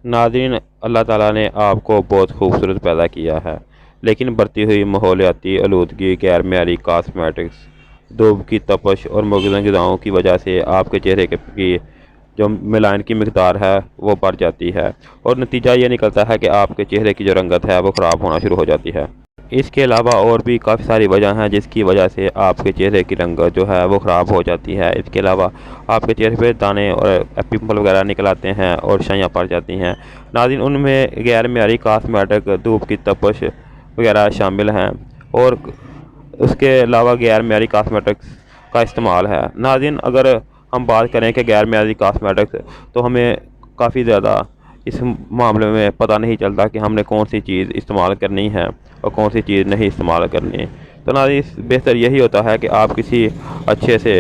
नाज़रीन, अल्लाह ताला ने आपको बहुत खूबसूरत पैदा किया है, लेकिन बढ़ती हुई माहौलियाती आलूदगी, गैर मेयारी कॉस्मेटिक्स, धूप की तपश और मुग़ज़ ग़िज़ाओं की वजह से आपके चेहरे की जो मेलानिन की मिकदार है वो बढ़ जाती है, और नतीजा ये निकलता है कि आपके चेहरे की जो रंगत है वो ख़राब होना शुरू हो जाती है। इसके अलावा और भी काफ़ी सारी वजह हैं जिसकी वजह से आपके चेहरे की रंगत जो है वो ख़राब हो जाती है। इसके अलावा आपके चेहरे पे दाने और पिंपल वगैरह निकल आते हैं और शाइयाँ पड़ जाती हैं। नाज़रीन, उनमें गैर मेयारी कॉस्मेटिक, धूप की तपश वगैरह शामिल हैं, और उसके अलावा गैर मेयारी कॉस्मेटिक्स का इस्तेमाल है। नाज़रीन, अगर हम बात करें कि गैर मेयारी कॉस्मेटिक्स, तो हमें काफ़ी ज़्यादा इस मामले में पता नहीं चलता कि हमने कौन सी चीज़ इस्तेमाल करनी है और कौन सी चीज़ नहीं इस्तेमाल करनी। तो नाज़रीन, बेहतर यही होता है कि आप किसी अच्छे से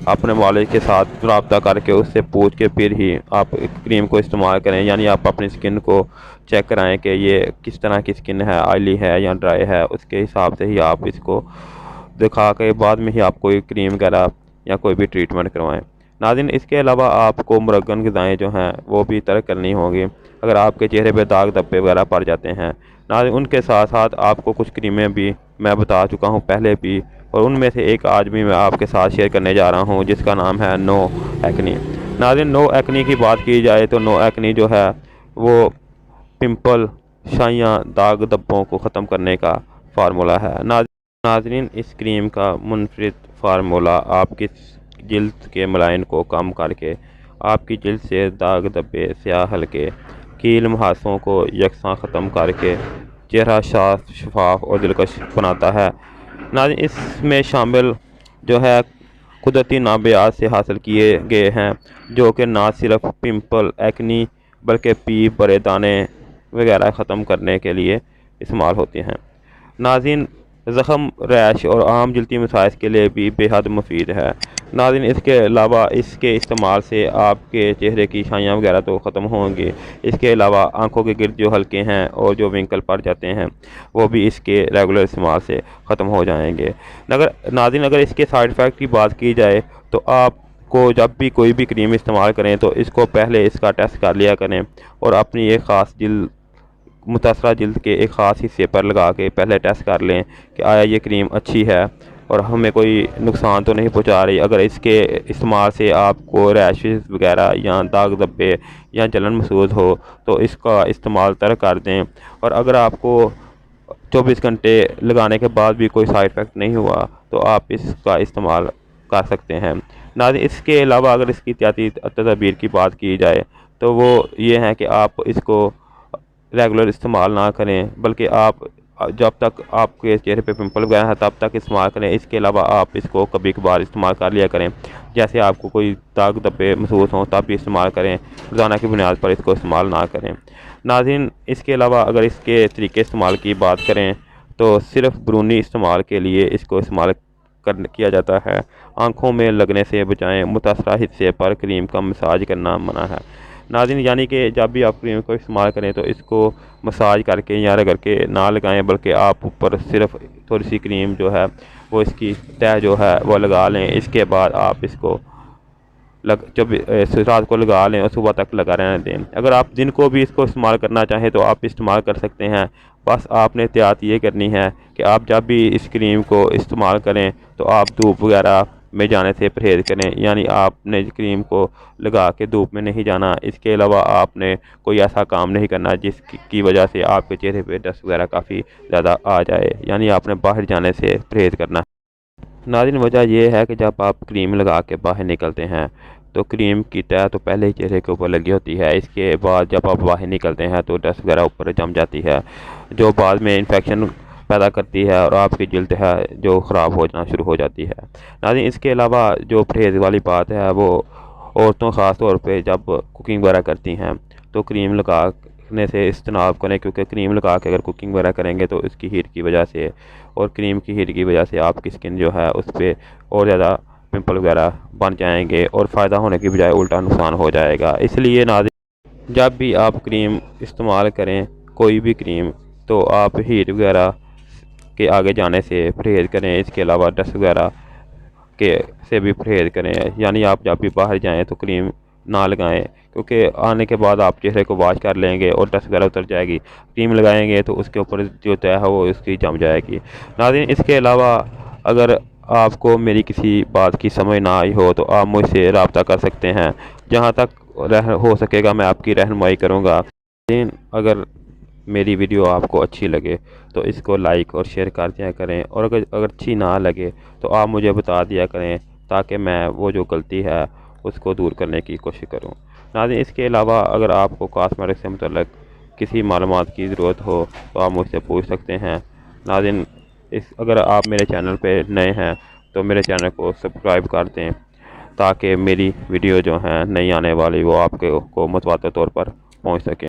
अपने मालिक के साथ रब्ता करके उससे पूछ के फिर ही आप क्रीम को इस्तेमाल करें। यानी आप अपनी स्किन को चेक कराएं कि ये किस तरह की स्किन है, ऑयली है या ड्राई है, उसके हिसाब से ही आप इसको दिखा के बाद में ही आप कोई क्रीम वगैरह या कोई भी ट्रीटमेंट करवाएं। नाज़रीन, इसके अलावा आपको मुरगन ग़िज़ाएँ जो हैं वो भी तर्क करनी होंगी अगर आपके चेहरे पे दाग धब्बे वगैरह पड़ जाते हैं। नाज़रीन, उनके साथ साथ आपको कुछ क्रीमें भी मैं बता चुका हूँ पहले भी, और उनमें से एक आज भी मैं आपके साथ शेयर करने जा रहा हूँ जिसका नाम है नो एक्नी। नाज़रीन, नो एक्नी की बात की जाए तो नो एक्नी जो है वो पिंपल, शाइयाँ, दाग धब्बों को ख़त्म करने का फार्मूला है। नाज़रीन, इस क्रीम का मुनफरिद फार्मूला आपकी जिल्द के मलाइन को कम करके आपकी जिल्द से दाग धब्बे, स्याह हल्के, कील मुहासों को यकसा ख़त्म करके चेहरा साफ, शफाफ और दिलकश बनाता है। नाज़रीन, इसमें शामिल जो है कुदरती नाबायात से हासिल किए गए हैं, जो कि ना सिर्फ पिंपल, एक्नी, बल्कि पीप, बड़े दाने वगैरह ख़त्म करने के लिए इस्तेमाल होते हैं। नाज़रीन, ज़ख़म, रैश और आम जल्दी मसाइल के लिए भी बेहद मुफीद है। नाज़रीन, इसके अलावा इसके इस्तेमाल से आपके चेहरे की शाइयाँ वगैरह तो ख़त्म होंगी। इसके अलावा आंखों के गिर्द जो हल्के हैं और जो विंकल पड़ जाते हैं वो भी इसके रेगुलर इस्तेमाल से ख़त्म हो जाएंगे। नाज़रीन, अगर इसके साइड इफ़ेक्ट की बात की जाए तो आपको जब भी कोई भी क्रीम इस्तेमाल करें तो इसको पहले इसका टेस्ट कर लिया करें, और अपनी एक ख़ास मुतासरा जिल्द के एक ख़ास हिस्से पर लगा के पहले टेस्ट कर लें कि आया ये क्रीम अच्छी है और हमें कोई नुकसान तो नहीं पहुंचा रही। अगर इसके इस्तेमाल से आपको रैशेस वगैरह या दाग धब्बे या जलन महसूस हो तो इसका इस्तेमाल तर्क कर दें, और अगर आपको 24 घंटे लगाने के बाद भी कोई साइड इफ़ेक्ट नहीं हुआ तो आप इसका इस्तेमाल कर सकते हैं। नाज़रीन, इसके अलावा अगर इसकी एहतियाती तदबीर की बात की जाए तो वो ये है कि आप इसको रेगुलर इस्तेमाल ना करें, बल्कि आप जब तक आपके चेहरे पे पिंपल वगैरह है तब तक इस्तेमाल करें। इसके अलावा आप इसको कभी कभार इस्तेमाल कर लिया करें, जैसे आपको कोई दाग धब्बे महसूस हों तब भी इस्तेमाल करें, रोज़ाना की बुनियाद पर इसको इस्तेमाल ना करें। नाज़रीन, इसके अलावा अगर इसके तरीके इस्तेमाल की बात करें तो सिर्फ बरूनी इस्तेमाल के लिए इसको इस्तेमाल किया जाता है। आँखों में लगने से बचाएँ, मुतासरा हिस्से पर क्रीम का मसाज करना मना है। नाज़रीन, यानी कि जब भी आप क्रीम को इस्तेमाल करें तो इसको मसाज करके या रगड़ के ना लगाएं, बल्कि आप ऊपर सिर्फ थोड़ी सी क्रीम जो है वो इसकी तह जो है वो लगा लें। इसके बाद आप इसको जब रात को लगा लें और सुबह तक लगा रहने दें। अगर आप दिन को भी इसको इस्तेमाल करना चाहें तो आप इस्तेमाल कर सकते हैं। बस आपने एहतियात ये करनी है कि आप जब भी इस क्रीम को इस्तेमाल करें तो आप धूप वगैरह में जाने से परहेज़ करें, यानी आपने क्रीम को लगा के धूप में नहीं जाना। इसके अलावा आपने कोई ऐसा काम नहीं करना जिसकी वजह से आपके चेहरे पे डस्ट वगैरह काफ़ी ज़्यादा आ जाए, यानी आपने बाहर जाने से परहेज़ करना। नाज़रीन, वजह यह है कि जब आप क्रीम लगा के बाहर निकलते हैं तो क्रीम की तह तो पहले ही चेहरे के ऊपर लगी होती है। इसके बाद जब आप बाहर निकलते हैं तो डस्ट वगैरह ऊपर जम जाती है, जो बाद में इन्फेक्शन पैदा करती है और आपकी जिल्द है जो ख़राब हो जाना शुरू हो जाती है। नाज़रीन, इसके अलावा जो परहेज़ वाली बात है वो औरतों ख़ास तौर पे जब कुकिंग वगैरह करती हैं तो क्रीम लगाने से इज्तनाब करें, क्योंकि क्रीम लगा के अगर कुकिंग वगैरह करेंगे तो इसकी हीट की वजह से और क्रीम की हीट की वजह से आपकी स्किन जो है उस पर और ज़्यादा पिंपल वगैरह बन जाएंगे और फ़ायदा होने की बजाय उल्टा नुकसान हो जाएगा। इसलिए नाज़रीन, जब भी आप क्रीम इस्तेमाल करें, कोई भी क्रीम, तो आप हीट वगैरह के आगे जाने से परहेज़ करें। इसके अलावा डस्ट वगैरह के से भी परहेज़ करें, यानी आप जब भी बाहर जाएं तो क्रीम ना लगाएं, کیونکہ آنے کے بعد آپ چہرے کو واش کر لیں گے اور ڈسٹ وغیرہ اتر جائے گی، کریم لگائیں گے تو اس کے اوپر جو طے ہے وہ اس کی جم جائے گی۔ ناظرین، اس کے علاوہ اگر آپ کو میری کسی بات کی سمجھ نہ آئی ہو تو آپ مجھ سے رابطہ کر سکتے ہیں، جہاں تک ہو سکے گا میں آپ کی رہنمائی کروں گا۔ لیکن اگر میری ویڈیو آپ کو اچھی لگے تو اس کو لائک اور شیئر کر دیا کریں، اور اگر اچھی نہ لگے تو آپ مجھے بتا دیا کریں تاکہ میں وہ جو غلطی ہے اس کو دور کرنے کی کوشش کروں۔ ناظرین، اس کے علاوہ اگر آپ کو کاسمیٹک سے متعلق کسی معلومات کی ضرورت ہو تو آپ مجھ سے پوچھ سکتے ہیں۔ ناظرین، اگر آپ میرے چینل پہ نئے ہیں تو میرے چینل کو سبسکرائب کر دیں تاکہ میری ویڈیو جو ہیں نئی آنے والی وہ آپ کو متواتر طور پر پہنچ سکیں۔